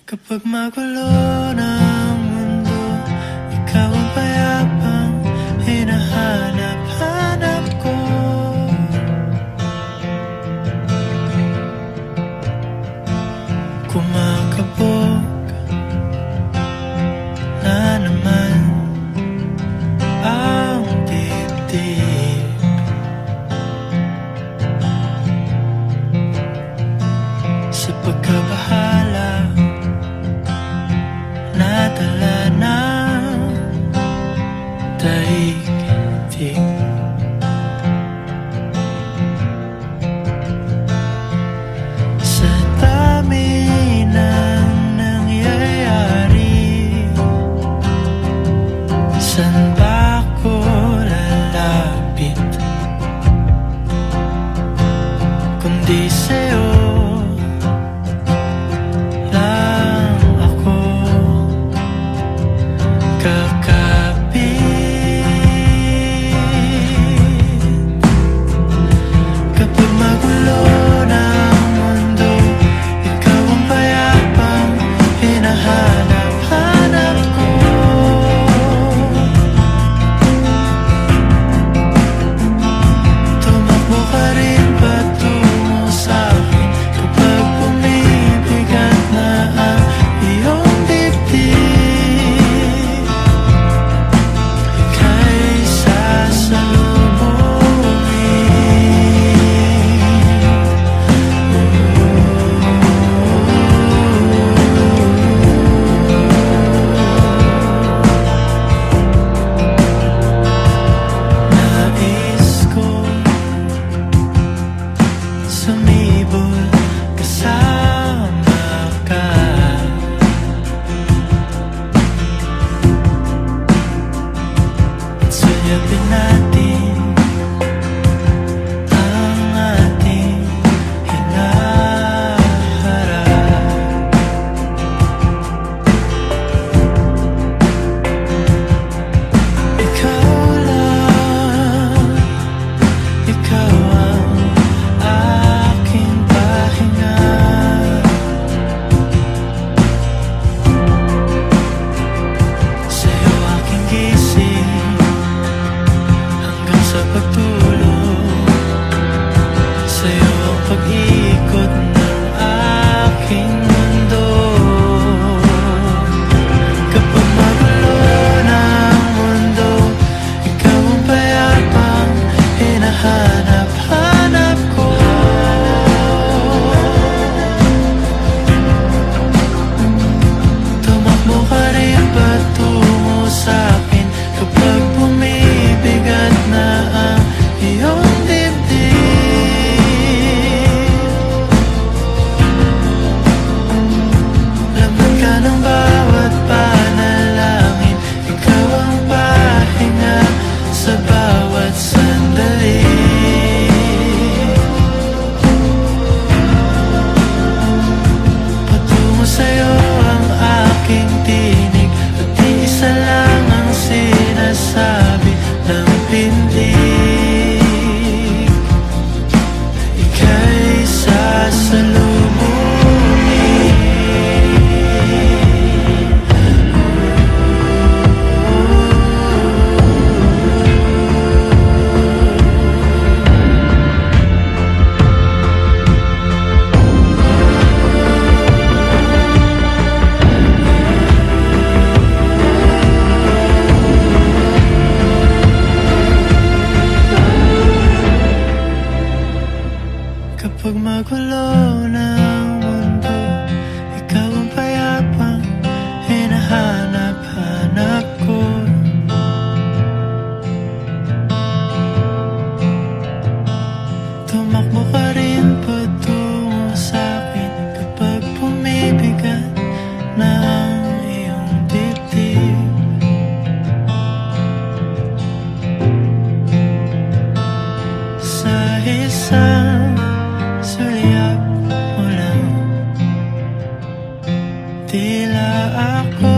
Kapag magulo ng mundo, ikaw ang payapang hinahanap-hanap ko. Kumakabog na naman ang dibdib. Sa pagkabahala, nadala ng daigdig. Sa dami ng nangyayari, saan ba ako lalapit kundi sa'yo? Sumibol kasama ka, at suyapin natin ang ating hinaharap. Ikaw lang, ikaw ang aking pahinga. Sa'yo aking gising hanggang sa pagtulog. Sa'yo ang pag-ikot ng aking mundo. Kapag magulo ng mundo, ikaw ang payapang hinahanap-hanap ko. Tumakbo ka rin patungo sa'kin kapag bumibigat na ang iyong dibdib. Laman ka ng bawat panalangin, ikaw ang pahinga sa bawat sandali. Patungo sa'yo ang aking tinig, at iisa lang ang sinasabi ng pindig. Ika'y sasalubungin. Kapag magulo ng mundo, ikaw ang payapang hinahanap-hanap ko. Tumakbo ka rin patungo sa'kin kapag bumibigat na ang iyong dibdib. Sa isang sulyap mo lang, tila ako